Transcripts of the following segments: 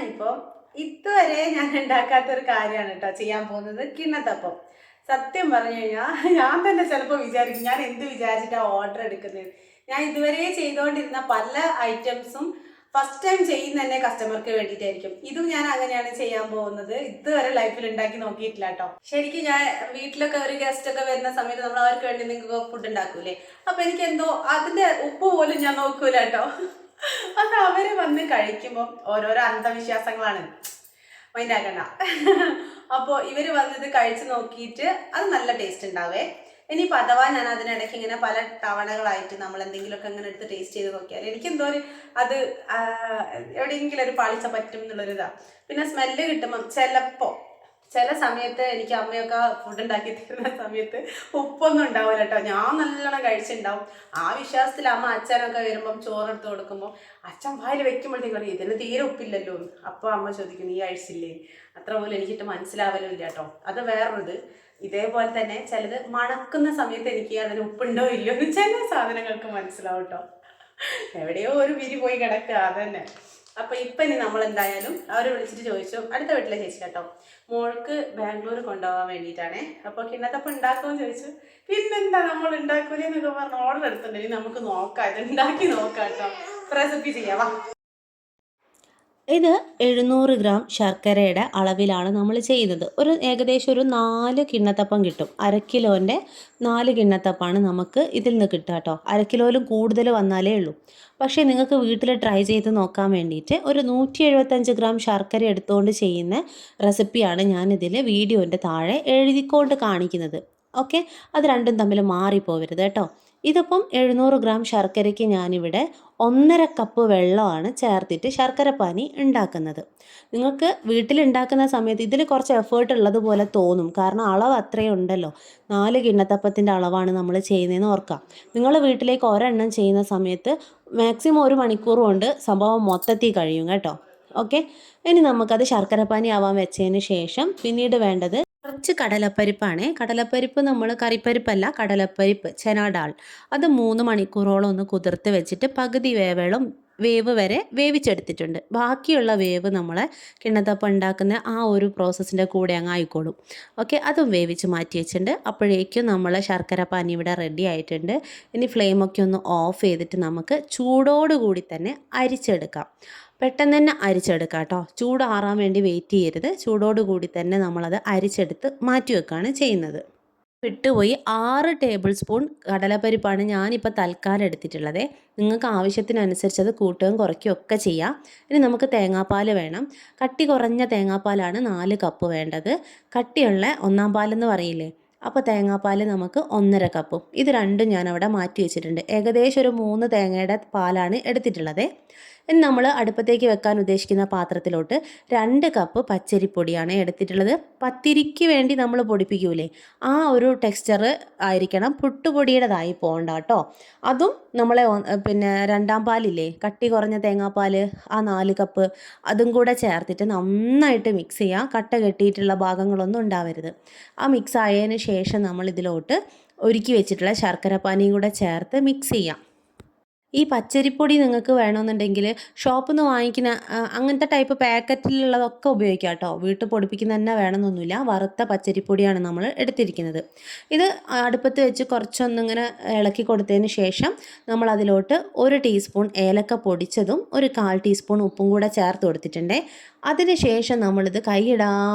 ഞാനിപ്പോൾ ഇതുവരെ ഞാൻ ഉണ്ടാക്കാത്തൊരു കാര്യമാണ് കേട്ടോ ചെയ്യാൻ പോകുന്നത്, കിണ്ണത്തപ്പം. സത്യം പറഞ്ഞു കഴിഞ്ഞാൽ ഞാൻ തന്നെ ചിലപ്പോൾ വിചാരിക്കും ഞാൻ എന്ത് വിചാരിച്ചിട്ടാണ് ഓർഡർ എടുക്കുന്നത്. ഞാൻ ഇതുവരെ ചെയ്തുകൊണ്ടിരുന്ന പല ഐറ്റംസും ഫസ്റ്റ് ടൈം ചെയ്യുന്ന തന്നെ കസ്റ്റമർക്ക് വേണ്ടിയിട്ടായിരിക്കും. ഇതും ഞാൻ അങ്ങനെയാണ് ചെയ്യാൻ പോകുന്നത്. ഇതുവരെ ലൈഫിൽ ഉണ്ടാക്കി നോക്കിയിട്ടില്ല കേട്ടോ. ശരിക്കും ഞാൻ വീട്ടിലൊക്കെ ഒരു ഗസ്റ്റ് ഒക്കെ വരുന്ന സമയത്ത് നമ്മൾ അവർക്ക് വേണ്ടി നിങ്ങൾക്ക് ഫുഡ് ഉണ്ടാക്കൂലേ, അപ്പൊ എനിക്ക് എന്തോ അതിന്റെ ഉപ്പ് പോലും ഞാൻ നോക്കൂല കേട്ടോ. അത് അവര് വന്ന് കഴിക്കുമ്പോൾ ഓരോരോ അന്ധവിശ്വാസങ്ങളാണ്, മൈൻഡാക്കണ്ട. അപ്പോൾ ഇവര് വന്നത് കഴിച്ച് നോക്കിയിട്ട് അത് നല്ല ടേസ്റ്റ് ഉണ്ടാവേ. ഇനിയിപ്പോൾ അഥവാ ഞാൻ അതിനിടയ്ക്ക് ഇങ്ങനെ പല തവണകളായിട്ട് നമ്മൾ എന്തെങ്കിലുമൊക്കെ ഇങ്ങനെ എടുത്ത് ടേസ്റ്റ് ചെയ്ത് നോക്കിയാൽ എനിക്ക് എന്തോ ഒരു അത് എവിടെയെങ്കിലും ഒരു പാളിച്ച പറ്റും എന്നുള്ളൊരിതാണ്. പിന്നെ സ്മെല്ല് കിട്ടുമ്പം ചില സമയത്ത് എനിക്ക് അമ്മയൊക്കെ ഫുഡ് ഉണ്ടാക്കി തരുന്ന സമയത്ത് ഉപ്പൊന്നും ഉണ്ടാവില്ല കേട്ടോ. ഞാൻ നല്ലോണം കഴിച്ചിട്ടുണ്ടാവും. ആ വിശ്വാസത്തിൽ അമ്മ അച്ഛനൊക്കെ വരുമ്പം ചോറെടുത്ത് കൊടുക്കുമ്പോൾ അച്ഛൻ വായിൽ വെക്കുമ്പോഴത്തേക്കും പറയും ഇതിന് തീരെ ഉപ്പില്ലല്ലോ. അപ്പോൾ അമ്മ ചോദിക്കും നീ കഴിച്ചില്ലേ? അത്ര പോലും എനിക്കിട്ട് മനസ്സിലാവലും ഇല്ല കേട്ടോ. അത് വേറൊരിത്. ഇതേപോലെ തന്നെ ചിലത് മണക്കുന്ന സമയത്ത് എനിക്ക് അതിന് ഉപ്പുണ്ടോ ഇല്ലയോ എന്ന് ചില സാധനങ്ങൾക്ക് മനസ്സിലാവും കേട്ടോ. എവിടെയോ ഒരു വിരി പോയി കിടക്കുക, അത് തന്നെ. അപ്പൊ ഇപ്പൊ ഇനി നമ്മൾ എന്തായാലും അവരെ വിളിച്ചിട്ട് ചോദിച്ചു, അടുത്ത വീട്ടിലെ ചേച്ചി കേട്ടോ, മോൾക്ക് ബാംഗ്ലൂർ കൊണ്ടുപോകാൻ വേണ്ടിയിട്ടാണേ. അപ്പൊ കിണ്ണത്തപ്പം ഉണ്ടാക്കുമെന്ന് ചോദിച്ചു. പിന്നെന്താ നമ്മൾ ഉണ്ടാക്കൂലേ എന്നൊക്കെ പറഞ്ഞ് ഓർഡർ എടുത്തിട്ടുണ്ടെങ്കിൽ നമുക്ക് നോക്കാം, ഇത് ഉണ്ടാക്കി നോക്കാം കേട്ടോ, റെസിപ്പി ചെയ്യാവാ. ഇത് 700 ഗ്രാം ശർക്കരയുടെ അളവിലാണ് നമ്മൾ ചെയ്യുന്നത്. ഏകദേശം ഒരു 4 കിണ്ണത്തപ്പം കിട്ടും. 1/2 കിലോൻ്റെ 4 കിണ്ണത്തപ്പാണ് നമുക്ക് ഇതിൽ നിന്ന് കിട്ടുക കേട്ടോ. 1/2 കിലോയിലും കൂടുതൽ വന്നാലേ ഉള്ളൂ. പക്ഷേ നിങ്ങൾക്ക് വീട്ടിൽ ട്രൈ ചെയ്ത് നോക്കാൻ വേണ്ടിയിട്ട് ഒരു 175 ഗ്രാം ശർക്കര എടുത്തുകൊണ്ട് ചെയ്യുന്ന റെസിപ്പിയാണ് ഞാനിതിൽ വീഡിയോൻ്റെ താഴെ എഴുതിക്കൊണ്ട് കാണിക്കുന്നത്. ഓക്കെ, അത് രണ്ടും തമ്മിൽ മാറിപ്പോവരുത് കേട്ടോ. ഇതിപ്പം 700 ഗ്രാം ശർക്കരയ്ക്ക് ഞാനിവിടെ 1.5 കപ്പ് വെള്ളമാണ് ചേർത്തിട്ട് ശർക്കരപ്പാനി ഉണ്ടാക്കുന്നത്. നിങ്ങൾക്ക് വീട്ടിലുണ്ടാക്കുന്ന സമയത്ത് ഇതിൽ കുറച്ച് എഫേർട്ട് ഉള്ളതുപോലെ തോന്നും, കാരണം അളവ് അത്രയും ഉണ്ടല്ലോ. 4 കിണ്ണത്തപ്പത്തിൻ്റെ അളവാണ് നമ്മൾ ചെയ്യുന്നതെന്ന് ഓർക്കാം. നിങ്ങൾ വീട്ടിലേക്ക് ഒരെണ്ണം ചെയ്യുന്ന സമയത്ത് മാക്സിമം 1 മണിക്കൂർ കൊണ്ട് സംഭവം മൊത്തത്തിൽ കഴിയും കേട്ടോ. ഓക്കെ, ഇനി നമുക്കത് ശർക്കരപ്പാനി ആവാൻ വെച്ചതിന് ശേഷം പിന്നീട് വേണ്ടത് കുറച്ച് കടലപ്പരിപ്പാണ്. കടലപ്പരിപ്പ് നമ്മൾ കറിപ്പരിപ്പല്ല, കടലപ്പരിപ്പ് ചെനാഡാൾ, അത് 3 മണിക്കൂറോളം ഒന്ന് കുതിർത്ത് വെച്ചിട്ട് പകുതി വേവ് വരെ വേവിച്ചെടുത്തിട്ടുണ്ട്. ബാക്കിയുള്ള വേവ് നമ്മളെ കിണ്ണത്തപ്പം ഉണ്ടാക്കുന്ന ആ ഒരു പ്രോസസ്സിൻ്റെ കൂടെ അങ്ങ് ആയിക്കോളും. ഓക്കെ, അതും വേവിച്ച് മാറ്റി വെച്ചിട്ടുണ്ട്. അപ്പോഴേക്കും നമ്മൾ ശർക്കര പാനി ഇവിടെ റെഡി ആയിട്ടുണ്ട്. ഇനി ഫ്ലെയിമൊക്കെ ഒന്ന് ഓഫ് ചെയ്തിട്ട് നമുക്ക് ചൂടോടുകൂടി തന്നെ അരിച്ചെടുക്കാം. പെട്ടെന്ന് തന്നെ അരിച്ചെടുക്കാം കേട്ടോ. ചൂടാറാൻ വേണ്ടി വെയിറ്റ് ചെയ്യരുത്. ചൂടോടുകൂടി തന്നെ നമ്മളത് അരിച്ചെടുത്ത് മാറ്റി വെക്കുകയാണ് ചെയ്യുന്നത്. വിട്ടുപോയി, 6 ടേബിൾ സ്പൂൺ കടലപ്പരിപ്പാണ് ഞാനിപ്പോൾ തൽക്കാലം എടുത്തിട്ടുള്ളത്. നിങ്ങൾക്ക് ആവശ്യത്തിനനുസരിച്ച് അത് കൂട്ടുകയും കുറയ്ക്കുകയും ഒക്കെ ചെയ്യാം. ഇനി നമുക്ക് തേങ്ങാപ്പാൽ വേണം. കട്ടി കുറഞ്ഞ തേങ്ങാപ്പാലാണ് 4 കപ്പ് വേണ്ടത്. കട്ടിയുള്ള ഒന്നാം പാലെന്ന് പറയില്ലേ, അപ്പോൾ തേങ്ങാപ്പാൽ നമുക്ക് 1.5 കപ്പും. ഇത് രണ്ടും ഞാനവിടെ മാറ്റി വെച്ചിട്ടുണ്ട്. ഏകദേശം ഒരു 3 തേങ്ങയുടെ പാലാണ് എടുത്തിട്ടുള്ളത്. ഇനി നമ്മൾ അടുപ്പത്തേക്ക് വെക്കാൻ ഉദ്ദേശിക്കുന്ന പാത്രത്തിലോട്ട് 2 കപ്പ് പച്ചരിപ്പൊടിയാണ് എടുത്തിട്ടുള്ളത്. പത്തിരിക്ക് വേണ്ടി നമ്മൾ പൊടിപ്പിക്കൂലേ, ആ ഒരു ടെക്സ്ചർ ആയിരിക്കണം. പുട്ടുപൊടിയുടേതായി പോകണ്ട കേട്ടോ. അതും നമ്മളെ പിന്നെ രണ്ടാം പാലില്ലേ, കട്ടി കുറഞ്ഞ തേങ്ങാപ്പാൽ, ആ 4 കപ്പ് അതും കൂടെ ചേർത്തിട്ട് നന്നായിട്ട് മിക്സ് ചെയ്യുക. കട്ട കെട്ടിയിട്ടുള്ള ഭാഗങ്ങളൊന്നും ഉണ്ടാവരുത്. ആ മിക്സ് ആയതിന് ശേഷം നമ്മൾ ഇതിലോട്ട് ഒരുക്കി വെച്ചിട്ടുള്ള ശർക്കര പാനിയും കൂടെ ചേർത്ത് മിക്സ് ചെയ്യാം. ഈ പച്ചരിപ്പൊടി നിങ്ങൾക്ക് വേണമെന്നുണ്ടെങ്കിൽ ഷോപ്പിൽ നിന്ന് വാങ്ങിക്കുന്ന അങ്ങനത്തെ ടൈപ്പ് പാക്കറ്റിലുള്ളതൊക്കെ ഉപയോഗിക്കാം കേട്ടോ. വീട്ടിൽ പൊടിപ്പിക്കുന്ന തന്നെ വേണമെന്നൊന്നുമില്ല. വറുത്ത പച്ചരിപ്പൊടിയാണ് നമ്മൾ എടുത്തിരിക്കുന്നത്. ഇത് അടുപ്പത്ത് വെച്ച് കുറച്ചൊന്നിങ്ങനെ ഇളക്കി കൊടുത്തതിന് ശേഷം നമ്മൾ അതിലോട്ട് 1 ടീസ്പൂൺ ഏലക്ക പൊടിച്ചതും 1/4 ടീസ്പൂൺ ഉപ്പും കൂടെ ചേർത്ത് കൊടുത്തിട്ടുണ്ട്. അതിന് ശേഷം നമ്മളിത്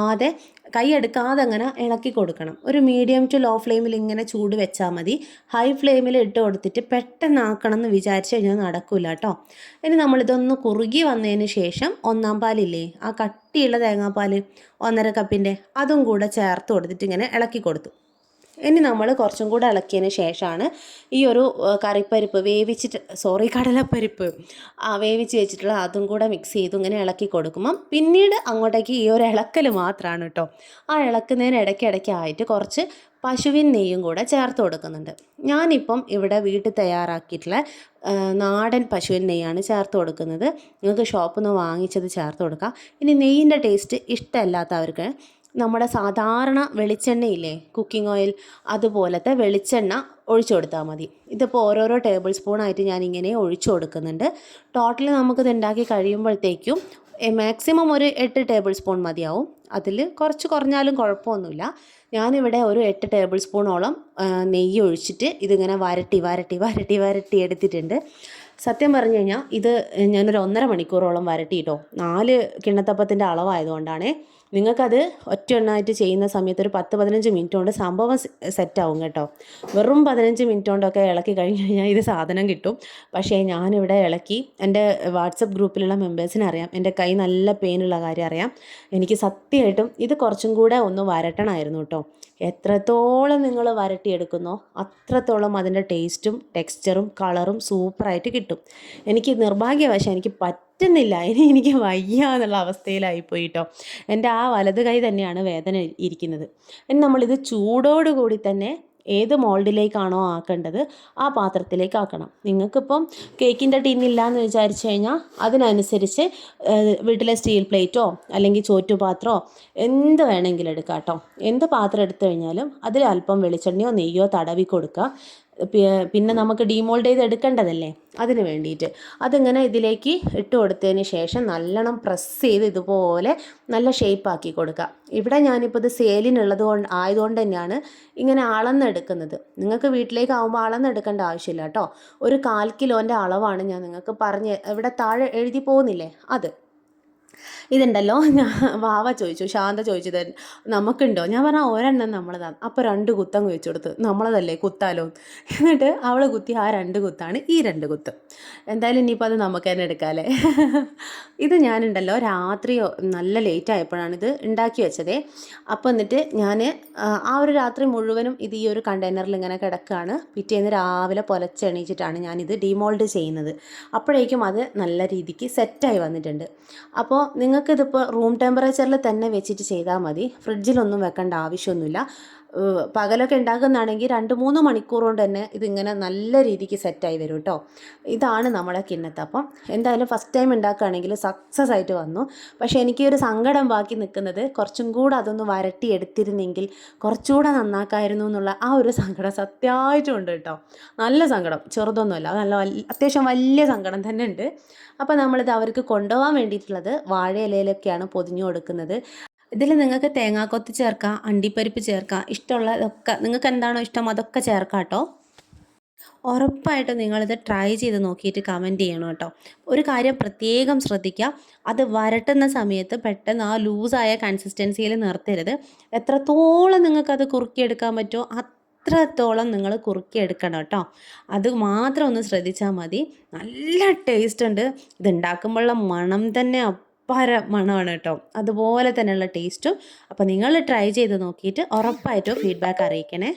കൈയെടുക്കാതെ അങ്ങനെ ഇളക്കി കൊടുക്കണം. ഒരു മീഡിയം ടു ലോ ഫ്ലെയിമിൽ ഇങ്ങനെ ചൂട് വെച്ചാൽ മതി. ഹൈ ഫ്ലെയിമിൽ ഇട്ട് കൊടുത്തിട്ട് പെട്ടെന്നാക്കണം എന്ന് വിചാരിച്ച് കഴിഞ്ഞാൽ നടക്കില്ല കേട്ടോ. ഇനി നമ്മളിതൊന്ന് കുറുകി വന്നതിന് ശേഷം ഒന്നാം പാലില്ലേ, ആ കട്ടിയുള്ള തേങ്ങാപ്പാൽ 1.5 കപ്പിൻ്റെ, അതും കൂടെ ചേർത്ത് കൊടുത്തിട്ട് ഇങ്ങനെ ഇളക്കി കൊടുത്തു. ഇനി നമ്മൾ കുറച്ചും കൂടെ ഇളക്കിയതിന് ശേഷമാണ് ഈ ഒരു കടലപ്പരിപ്പ് വേവിച്ച് വെച്ചിട്ടുള്ള അതും കൂടെ മിക്സ് ചെയ്ത് ഇങ്ങനെ ഇളക്കി കൊടുക്കുമ്പം പിന്നീട് അങ്ങോട്ടേക്ക് ഈ ഒരു ഇളക്കൽ മാത്രമാണ് കേട്ടോ. ആ ഇളക്കുന്നതിന് ഇടയ്ക്കിടയ്ക്കായിട്ട് കുറച്ച് പശുവിൻ നെയ്യും കൂടെ ചേർത്ത് കൊടുക്കുന്നുണ്ട്. ഞാനിപ്പം ഇവിടെ വീട്ടിൽ തയ്യാറാക്കിയിട്ടുള്ള നാടൻ പശുവിൻ നെയ്യാണ് ചേർത്ത് കൊടുക്കുന്നത്. നിങ്ങൾക്ക് ഷോപ്പിൽ നിന്ന് വാങ്ങിച്ചത് ചേർത്ത് കൊടുക്കാം. ഇനി നെയ്യിൻ്റെ ടേസ്റ്റ് ഇഷ്ടമല്ലാത്തവർക്ക് നമ്മുടെ സാധാരണ വെളിച്ചെണ്ണയില്ലേ, കുക്കിംഗ് ഓയിൽ, അതുപോലത്തെ വെളിച്ചെണ്ണ ഒഴിച്ചു കൊടുത്താൽ മതി. ഇതിപ്പോൾ ഓരോരോ ടേബിൾ സ്പൂണായിട്ട് ഞാനിങ്ങനെ ഒഴിച്ചു കൊടുക്കുന്നുണ്ട്. ടോട്ടലി നമുക്കിത് ഉണ്ടാക്കി കഴിയുമ്പോഴത്തേക്കും മാക്സിമം ഒരു 8 ടേബിൾ സ്പൂൺ മതിയാവും. അതിൽ കുറച്ച് കുറഞ്ഞാലും കുഴപ്പമൊന്നുമില്ല. ഞാനിവിടെ ഒരു 8 ടേബിൾ സ്പൂണോളം നെയ്യ് ഒഴിച്ചിട്ട് ഇതിങ്ങനെ വരട്ടി എടുത്തിട്ടുണ്ട്. സത്യം പറഞ്ഞു കഴിഞ്ഞാൽ ഇത് ഞാനൊരു 1.5 മണിക്കൂറോളം വരട്ടിയിട്ടോ. 4 കിണ്ണത്തപ്പത്തിൻ്റെ അളവായതുകൊണ്ടാണ്. നിങ്ങൾക്കത് ഒറ്റ എണ്ണമായിട്ട് ചെയ്യുന്ന സമയത്ത് ഒരു 10-15 മിനിറ്റ് കൊണ്ട് സംഭവം സെറ്റാവും കേട്ടോ. വെറും 15 മിനിറ്റ് കൊണ്ടൊക്കെ ഇളക്കി കഴിഞ്ഞ് കഴിഞ്ഞാൽ ഇത് സാധനം കിട്ടും. പക്ഷേ ഞാനിവിടെ ഇളക്കി, എൻ്റെ വാട്സപ്പ് ഗ്രൂപ്പിലുള്ള മെമ്പേഴ്സിന് അറിയാം എൻ്റെ കൈ നല്ല പെയിനുള്ള കാര്യം അറിയാം. എനിക്ക് സത്യമായിട്ടും ഇത് കുറച്ചും കൂടെ ഒന്ന് വരട്ടണമായിരുന്നു കേട്ടോ. എത്രത്തോളം നിങ്ങൾ വരട്ടിയെടുക്കുന്നോ അത്രത്തോളം അതിൻ്റെ ടേസ്റ്റും ടെക്സ്ചറും കളറും സൂപ്പറായിട്ട് കിട്ടും. എനിക്ക് നിർഭാഗ്യവശാൽ എനിക്ക് പറ്റുന്നില്ല, എനിക്ക് വയ്യ എന്നുള്ള അവസ്ഥയിലായിപ്പോയി കേട്ടോ. എൻ്റെ ആ വലത് കൈ തന്നെയാണ് വേദന ഇരിക്കുന്നത്. ഇനി നമ്മളിത് ചൂടോടുകൂടി തന്നെ ഏത് മോൾഡിലേക്കാണോ ആക്കേണ്ടത് ആ പാത്രത്തിലേക്ക് ആക്കണം. നിങ്ങൾക്കിപ്പം കേക്കിൻ്റെ ടിന്നില്ലാന്ന് വിചാരിച്ചു കഴിഞ്ഞാൽ അതിനനുസരിച്ച് വീട്ടിലെ സ്റ്റീൽ പ്ലേറ്റോ അല്ലെങ്കിൽ ചോറ്റുപാത്രമോ എന്ത് വേണമെങ്കിലും എടുക്കാം കേട്ടോ. എന്ത് പാത്രം എടുത്തു കഴിഞ്ഞാലും അതിൽ അല്പം വെളിച്ചെണ്ണയോ നെയ്യോ തടവി കൊടുക്കുക. പിന്നെ നമുക്ക് ഡീമോൾഡ് ചെയ്ത് എടുക്കേണ്ടതല്ലേ, അതിന് വേണ്ടിയിട്ട് അതിങ്ങനെ ഇതിലേക്ക് ഇട്ട് കൊടുത്തതിന് ശേഷം നല്ലോണം പ്രസ് ചെയ്ത് ഇതുപോലെ നല്ല ഷേപ്പാക്കി കൊടുക്കുക. ഇവിടെ ഞാനിപ്പോൾ ഇത് സെയിലിനുള്ളത് ആയതുകൊണ്ട് തന്നെയാണ് ഇങ്ങനെ അളന്നെടുക്കുന്നത്. നിങ്ങൾക്ക് വീട്ടിലേക്ക് ആകുമ്പോൾ അളന്നെടുക്കേണ്ട ആവശ്യമില്ല കേട്ടോ. ഒരു 1/4 കിലോൻ്റെ അളവാണ് ഞാൻ നിങ്ങൾക്ക് പറഞ്ഞ് ഇവിടെ താഴെ എഴുതി പോകുന്നില്ലേ അത്. ഇതുണ്ടല്ലോ, വാവ ചോദിച്ചു, ശാന്ത ചോദിച്ചത് നമുക്കുണ്ടോ? ഞാൻ പറഞ്ഞാൽ ഒരെണ്ണം നമ്മളതാണ്. അപ്പോൾ 2 കുത്തങ്ങ് വെച്ച് കൊടുത്ത്, നമ്മളതല്ലേ കുത്താലോ. എന്നിട്ട് അവൾ കുത്തി ആ 2 കുത്താണ് ഈ 2 കുത്ത്. എന്തായാലും ഇനിയിപ്പോൾ അത് നമുക്ക് തന്നെ എടുക്കാമല്ലേ. ഇത് ഞാനുണ്ടല്ലോ രാത്രിയോ നല്ല ലേറ്റ് ആയപ്പോഴാണ് ഇത് ഉണ്ടാക്കി വെച്ചതേ. അപ്പോൾ എന്നിട്ട് ഞാൻ ആ ഒരു രാത്രി മുഴുവനും ഇത് ഈ ഒരു കണ്ടെയ്നറിൽ ഇങ്ങനെ കിടക്കുകയാണ്. പിറ്റേന്ന് രാവിലെ പുലച്ചെണീച്ചിട്ടാണ് ഞാനിത് ഡിമോൾഡ് ചെയ്യുന്നത്. അപ്പോഴേക്കും അത് നല്ല രീതിക്ക് സെറ്റായി വന്നിട്ടുണ്ട്. അപ്പോൾ നിങ്ങൾക്കിതിപ്പോൾ റൂം ടെമ്പറേച്ചറിൽ തന്നെ വെച്ചിട്ട് ചെയ്താൽ മതി. ഫ്രിഡ്ജിലൊന്നും വെക്കേണ്ട ആവശ്യമൊന്നുമില്ല. പകലൊക്കെ ഉണ്ടാക്കുന്നതാണെങ്കിൽ 2-3 മണിക്കൂർ കൊണ്ട് തന്നെ ഇതിങ്ങനെ നല്ല രീതിക്ക് സെറ്റായി വരും കേട്ടോ. ഇതാണ് നമ്മളെ കിണ്ണത്തപ്പം. എന്തായാലും ഫസ്റ്റ് ടൈം ഉണ്ടാക്കുകയാണെങ്കിൽ സക്സസ് ആയിട്ട് വന്നു. പക്ഷേ എനിക്ക് ഒരു സങ്കടം ബാക്കി നിൽക്കുന്നത് കുറച്ചും കൂടെ അതൊന്ന് വരട്ടി എടുത്തിരുന്നെങ്കിൽ കുറച്ചുകൂടെ നന്നാക്കായിരുന്നു എന്നുള്ള ആ ഒരു സങ്കടം സത്യമായിട്ടും ഉണ്ട് കേട്ടോ. നല്ല സങ്കടം, ചെറുതൊന്നുമല്ല, നല്ല അത്യാവശ്യം വലിയ സങ്കടം തന്നെ ഉണ്ട്. അപ്പോൾ നമ്മളിത് അവർക്ക് കൊണ്ടുപോകാൻ വേണ്ടിയിട്ടുള്ളത് വാഴയിലയിലൊക്കെയാണ് പൊതിഞ്ഞു കൊടുക്കുന്നത്. ഇതിൽ നിങ്ങൾക്ക് തേങ്ങാക്കൊത്ത് ചേർക്കാം, അണ്ടിപ്പരിപ്പ് ചേർക്കാം, ഇഷ്ടമുള്ളതൊക്കെ നിങ്ങൾക്ക് എന്താണോ ഇഷ്ടം അതൊക്കെ ചേർക്കാം കേട്ടോ. ഉറപ്പായിട്ടും നിങ്ങളിത് ട്രൈ ചെയ്ത് നോക്കിയിട്ട് കമൻറ്റ് ചെയ്യണം കേട്ടോ. ഒരു കാര്യം പ്രത്യേകം ശ്രദ്ധിക്കുക, അത് വരട്ടുന്ന സമയത്ത് പെട്ടെന്ന് ആ ലൂസായ കൺസിസ്റ്റൻസിയിൽ നിർത്തരുത്. എത്രത്തോളം നിങ്ങൾക്കത് കുറുക്കിയെടുക്കാൻ പറ്റുമോ അത്രത്തോളം നിങ്ങൾ കുറുക്കിയെടുക്കണം കേട്ടോ. അത് മാത്രം ഒന്ന് ശ്രദ്ധിച്ചാൽ മതി. നല്ല ടേസ്റ്റ് ഉണ്ട്. ഇത് ഉണ്ടാക്കുമ്പോഴുള്ള മണം തന്നെ അപ്പാര മണമാണ് കേട്ടോ. അതുപോലെ തന്നെയുള്ള ടേസ്റ്റും. അപ്പോൾ നിങ്ങൾ ട്രൈ ചെയ്ത് നോക്കിയിട്ട് ഉറപ്പായിട്ടും ഫീഡ്ബാക്ക് അറിയിക്കണേ.